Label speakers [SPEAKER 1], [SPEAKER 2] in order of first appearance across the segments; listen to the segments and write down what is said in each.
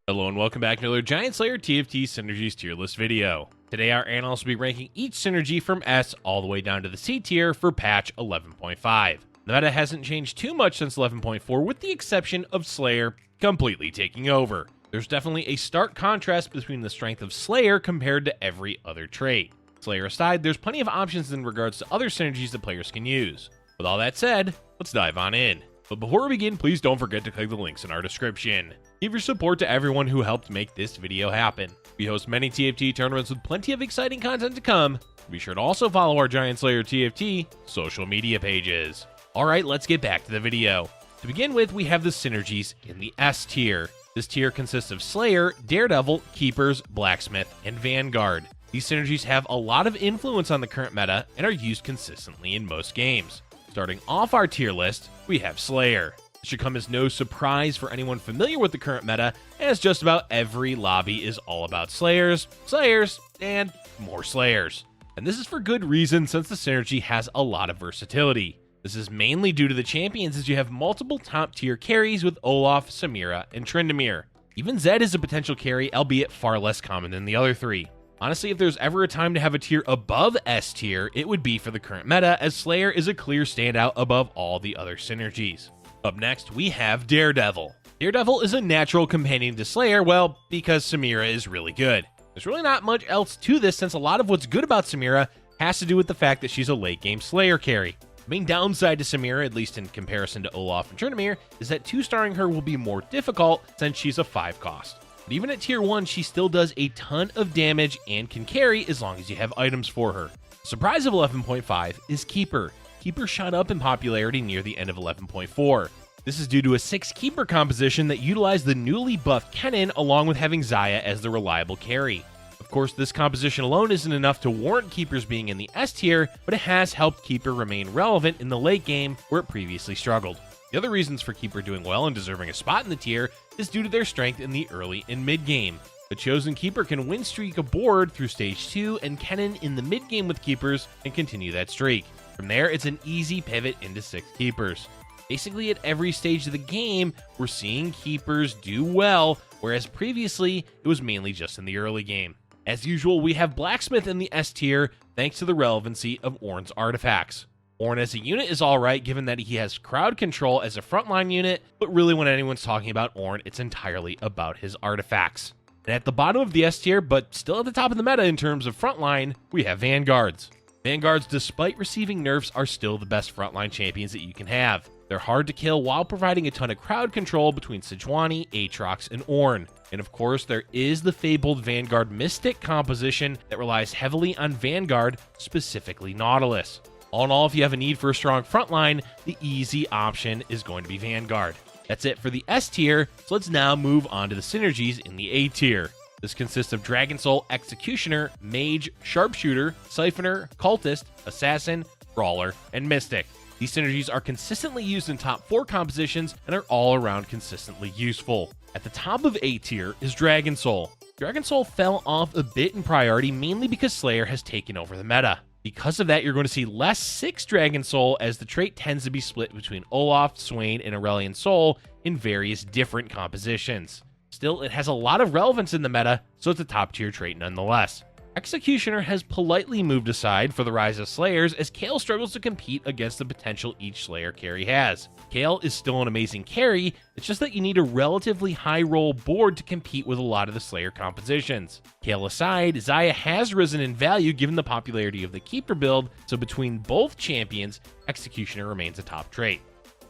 [SPEAKER 1] Hello and welcome back to another Giant Slayer TFT Synergies tier list video. Today our analysts will be ranking each synergy from S all the way down to the C tier for patch 11.5. The meta hasn't changed too much since 11.4 with the exception of Slayer completely taking over. There's definitely a stark contrast between the strength of Slayer compared to every other trait. Slayer aside, there's plenty of options in regards to other synergies that players can use. With all that said, let's dive on in. But before we begin, please don't forget to click the links in our description. Give your support to everyone who helped make this video happen. We host many TFT tournaments with plenty of exciting content to come. Be sure to also follow our Giant Slayer TFT social media pages. Alright, let's get back to the video. To begin with, we have the synergies in the S tier. This tier consists of Slayer, Daredevil, Keepers, Blacksmith, and Vanguard. These synergies have a lot of influence on the current meta and are used consistently in most games. Starting off our tier list, we have Slayer. It should come as no surprise for anyone familiar with the current meta, as just about every lobby is all about Slayers, and more Slayers. And this is for good reason since the synergy has a lot of versatility. This is mainly due to the champions as you have multiple top tier carries with Olaf, Samira, and Tryndamere. Even Zed is a potential carry, albeit far less common than the other three. Honestly, if there's ever a time to have a tier above S tier, it would be for the current meta, as Slayer is a clear standout above all the other synergies. Up next, we have Daredevil. Daredevil is a natural companion to Slayer, well, because Samira is really good. There's really not much else to this since a lot of what's good about Samira has to do with the fact that she's a late game Slayer carry. The main downside to Samira, at least in comparison to Olaf and Tryndamere, is that 2-starring her will be more difficult since she's a 5 cost. But even at tier 1, she still does a ton of damage and can carry as long as you have items for her. Surprise of 11.5 is Keeper. Keeper shot up in popularity near the end of 11.4. This is due to a 6 Keeper composition that utilized the newly buffed Kennen along with having Xayah as the reliable carry. Of course, this composition alone isn't enough to warrant Keepers being in the S tier, but it has helped Keeper remain relevant in the late game where it previously struggled. The other reasons for Keeper doing well and deserving a spot in the tier is due to their strength in the early and mid game. The chosen Keeper can win streak a board through stage 2 and Kennen in the mid game with Keepers and continue that streak. From there, it's an easy pivot into 6 Keepers. Basically at every stage of the game, we're seeing Keepers do well, whereas previously it was mainly just in the early game. As usual, we have Blacksmith in the S tier thanks to the relevancy of Ornn's artifacts. Ornn as a unit is alright given that he has crowd control as a frontline unit, but really when anyone's talking about Ornn, it's entirely about his artifacts. And at the bottom of the S tier, but still at the top of the meta in terms of frontline, we have Vanguards. Vanguards, despite receiving nerfs, are still the best frontline champions that you can have. They're hard to kill while providing a ton of crowd control between Sejuani, Aatrox, and Ornn. And of course, there is the Fabled Vanguard Mystic composition that relies heavily on Vanguard, specifically Nautilus. All in all, if you have a need for a strong frontline, the easy option is going to be Vanguard. That's it for the S tier, so let's now move on to the synergies in the A tier. This consists of Dragonsoul, Executioner, Mage, Sharpshooter, Syphoner, Cultist, Assassin, Brawler, and Mystic. These synergies are consistently used in top 4 compositions and are all around consistently useful. At the top of A tier is Dragonsoul. Dragonsoul fell off a bit in priority mainly because Slayer has taken over the meta. Because of that, you're going to see less 6 Dragonsoul as the trait tends to be split between Olaf, Swain, and Aurelion Sol in various different compositions. Still, it has a lot of relevance in the meta, so it's a top tier trait nonetheless. Executioner has politely moved aside for the rise of Slayers as Kayle struggles to compete against the potential each Slayer carry has. Kayle is still an amazing carry, it's just that you need a relatively high roll board to compete with a lot of the Slayer compositions. Kayle aside, Xayah has risen in value given the popularity of the Keeper build, so between both champions, Executioner remains a top trait.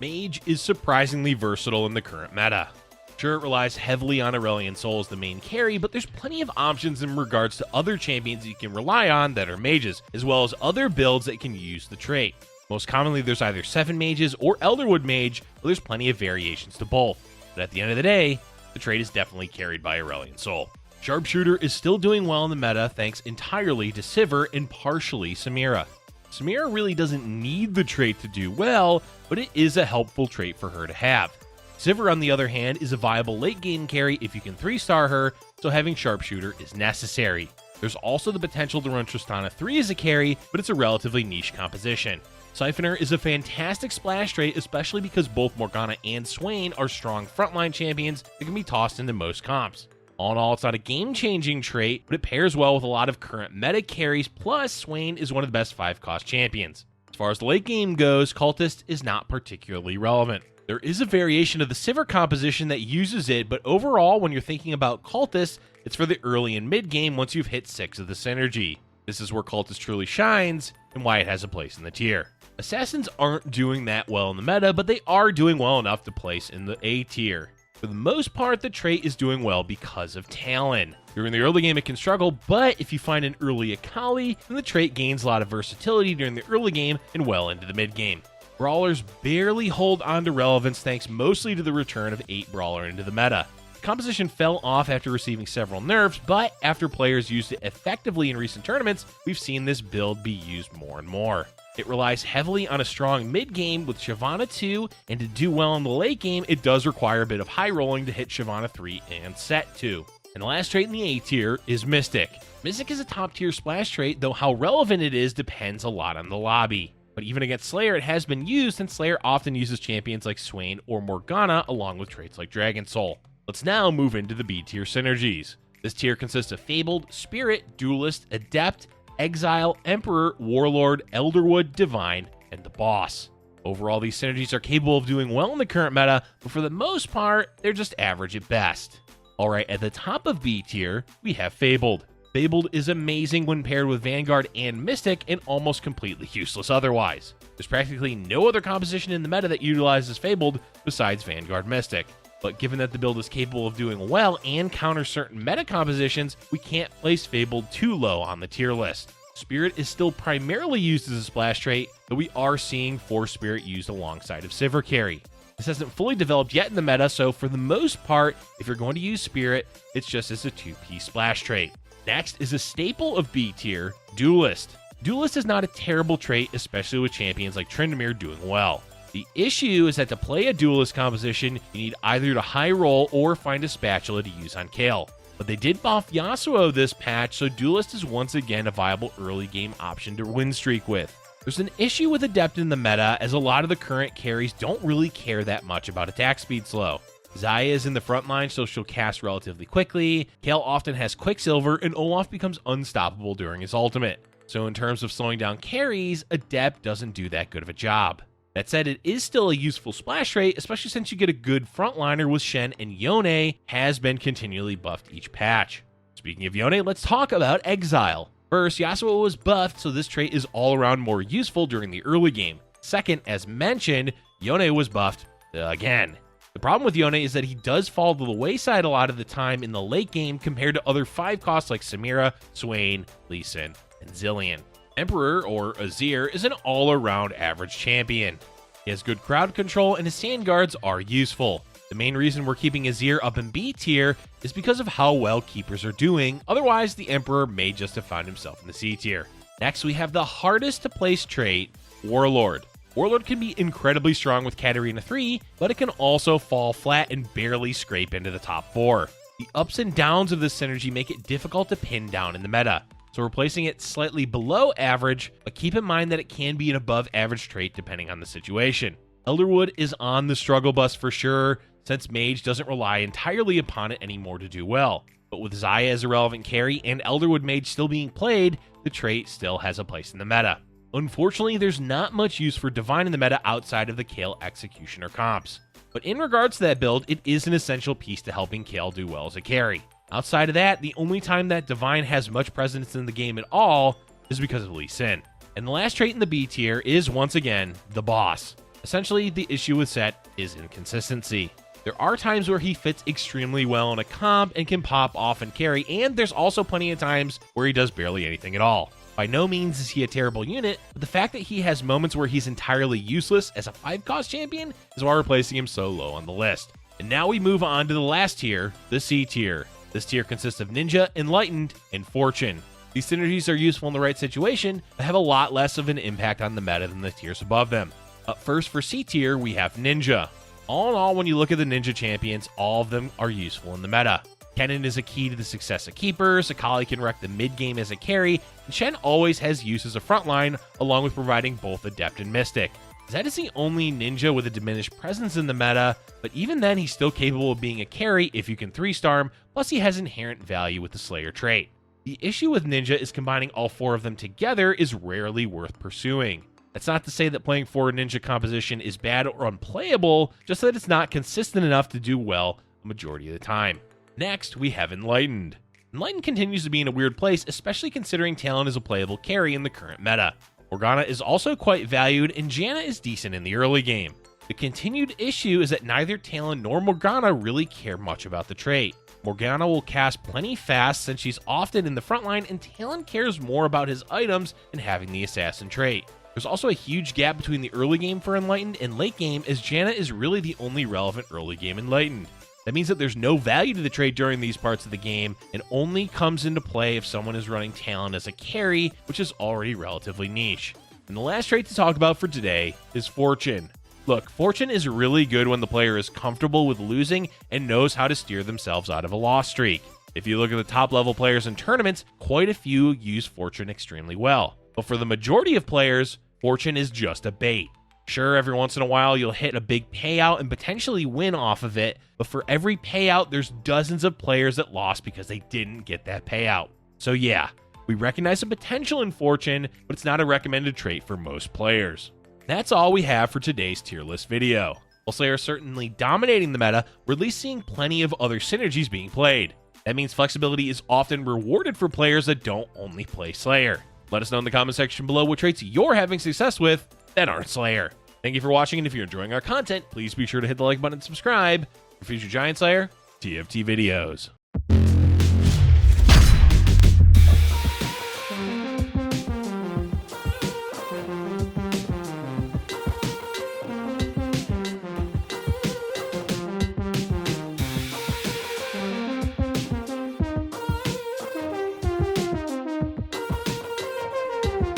[SPEAKER 1] Mage is surprisingly versatile in the current meta. Sure, it relies heavily on Aurelion Sol as the main carry, but there's plenty of options in regards to other champions you can rely on that are mages, as well as other builds that can use the trait. Most commonly, there's either 7 mages or Elderwood Mage, but there's plenty of variations to both. But at the end of the day, the trait is definitely carried by Aurelion Sol. Sharpshooter is still doing well in the meta thanks entirely to Sivir and partially Samira. Samira really doesn't need the trait to do well, but it is a helpful trait for her to have. Sivir, on the other hand, is a viable late game carry if you can 3-star her, so having Sharpshooter is necessary. There's also the potential to run Tristana 3 as a carry, but it's a relatively niche composition. Syphoner is a fantastic splash trait, especially because both Morgana and Swain are strong frontline champions that can be tossed into most comps. All in all, it's not a game-changing trait, but it pairs well with a lot of current meta carries, plus Swain is one of the best 5-cost champions. As far as the late game goes, Cultist is not particularly relevant. There is a variation of the Sivir composition that uses it, but overall, when you're thinking about Cultist, it's for the early and mid game once you've hit 6 of the synergy. This is where Cultist truly shines, and why it has a place in the tier. Assassins aren't doing that well in the meta, but they are doing well enough to place in the A tier. For the most part, the trait is doing well because of Talon. During the early game, it can struggle, but if you find an early Akali, then the trait gains a lot of versatility during the early game and well into the mid game. Brawlers barely hold on to relevance thanks mostly to the return of 8 Brawler into the meta. The composition fell off after receiving several nerfs, but after players used it effectively in recent tournaments, we've seen this build be used more and more. It relies heavily on a strong mid-game with Shyvana 2, and to do well in the late game, it does require a bit of high rolling to hit Shyvana 3 and Set 2. And the last trait in the A tier is Mystic. Mystic is a top-tier splash trait, though how relevant it is depends a lot on the lobby. But even against Slayer, it has been used, and Slayer often uses champions like Swain or Morgana along with traits like Dragonsoul. Let's now move into the B tier synergies. This tier consists of Fabled, Spirit, Duelist, Adept, Exile, Emperor, Warlord, Elderwood, Divine, and the Boss. Overall, these synergies are capable of doing well in the current meta, but for the most part, they're just average at best. Alright, at the top of B tier, we have Fabled. Fabled is amazing when paired with Vanguard and Mystic, and almost completely useless otherwise. There's practically no other composition in the meta that utilizes Fabled besides Vanguard Mystic. But given that the build is capable of doing well and counters certain meta compositions, we can't place Fabled too low on the tier list. Spirit is still primarily used as a splash trait, though we are seeing Force Spirit used alongside of Sivir carry. This hasn't fully developed yet in the meta, so for the most part, if you're going to use Spirit, it's just as a 2-piece splash trait. Next is a staple of B tier, Duelist. Duelist is not a terrible trait, especially with champions like Tryndamere doing well. The issue is that to play a Duelist composition, you need either to high roll or find a spatula to use on Kayle. But they did buff Yasuo this patch, so Duelist is once again a viable early game option to win streak with. There's an issue with Adept in the meta, as a lot of the current carries don't really care that much about attack speed slow. Xayah is in the front line, so she'll cast relatively quickly, Kayle often has Quicksilver, and Olaf becomes unstoppable during his ultimate. So in terms of slowing down carries, Adept doesn't do that good of a job. That said, it is still a useful splash rate, especially since you get a good frontliner with Shen, and Yone has been continually buffed each patch. Speaking of Yone, let's talk about Exile. First, Yasuo was buffed, so this trait is all around more useful during the early game. Second, as mentioned, Yone was buffed again. The problem with Yone is that he does fall to the wayside a lot of the time in the late game compared to other 5-costs like Samira, Swain, Lee Sin, and Zillion. Emperor, or Azir, is an all-around average champion. He has good crowd control, and his stand guards are useful. The main reason we're keeping Azir up in B tier is because of how well keepers are doing, otherwise the Emperor may just have found himself in the C tier. Next, we have the hardest to place trait, Warlord. Warlord can be incredibly strong with Katarina 3, but it can also fall flat and barely scrape into the top 4. The ups and downs of this synergy make it difficult to pin down in the meta, so we're placing it slightly below average, but keep in mind that it can be an above average trait depending on the situation. Elderwood is on the struggle bus for sure, since Mage doesn't rely entirely upon it anymore to do well. But with Xayah as a relevant carry and Elderwood Mage still being played, the trait still has a place in the meta. Unfortunately, there's not much use for Divine in the meta outside of the Kayle Executioner comps. But in regards to that build, it is an essential piece to helping Kayle do well as a carry. Outside of that, the only time that Divine has much presence in the game at all is because of Lee Sin. And the last trait in the B tier is, once again, the Boss. Essentially, the issue with Set is inconsistency. There are times where he fits extremely well in a comp and can pop off and carry, and there's also plenty of times where he does barely anything at all. By no means is he a terrible unit, but the fact that he has moments where he's entirely useless as a 5-cost champion is why we're placing him so low on the list. And now we move on to the last tier, the C tier. This tier consists of Ninja, Enlightened, and Fortune. These synergies are useful in the right situation, but have a lot less of an impact on the meta than the tiers above them. Up first for C tier, we have Ninja. All in all, when you look at the Ninja champions, all of them are useful in the meta. Kennen is a key to the success of keepers, Akali can wreck the mid game as a carry, and Shen always has use as a frontline, along with providing both Adept and Mystic. Zed is the only ninja with a diminished presence in the meta, but even then he's still capable of being a carry if you can 3-star him, plus he has inherent value with the Slayer trait. The issue with ninja is combining all 4 of them together is rarely worth pursuing. That's not to say that playing 4 ninja composition is bad or unplayable, just that it's not consistent enough to do well a majority of the time. Next, we have Enlightened. Enlightened continues to be in a weird place, especially considering Talon is a playable carry in the current meta. Morgana is also quite valued, and Janna is decent in the early game. The continued issue is that neither Talon nor Morgana really care much about the trait. Morgana will cast plenty fast since she's often in the front line, and Talon cares more about his items and having the assassin trait. There's also a huge gap between the early game for Enlightened and late game, as Janna is really the only relevant early game Enlightened. That means that there's no value to the trait during these parts of the game, and only comes into play if someone is running Talon as a carry, which is already relatively niche. And the last trait to talk about for today is Fortune. Look, Fortune is really good when the player is comfortable with losing and knows how to steer themselves out of a loss streak. If you look at the top level players in tournaments, quite a few use Fortune extremely well. But for the majority of players, Fortune is just a bait. Sure, every once in a while you'll hit a big payout and potentially win off of it, but for every payout there's dozens of players that lost because they didn't get that payout. So yeah, we recognize the potential in Fortune, but it's not a recommended trait for most players. That's all we have for today's tier list video. While Slayer is certainly dominating the meta, we're at least seeing plenty of other synergies being played. That means flexibility is often rewarded for players that don't only play Slayer. Let us know in the comment section below what traits you're having success with that aren't Slayer. Thank you for watching, and if you're enjoying our content, please be sure to hit the like button and subscribe for future Giant Slayer TFT videos.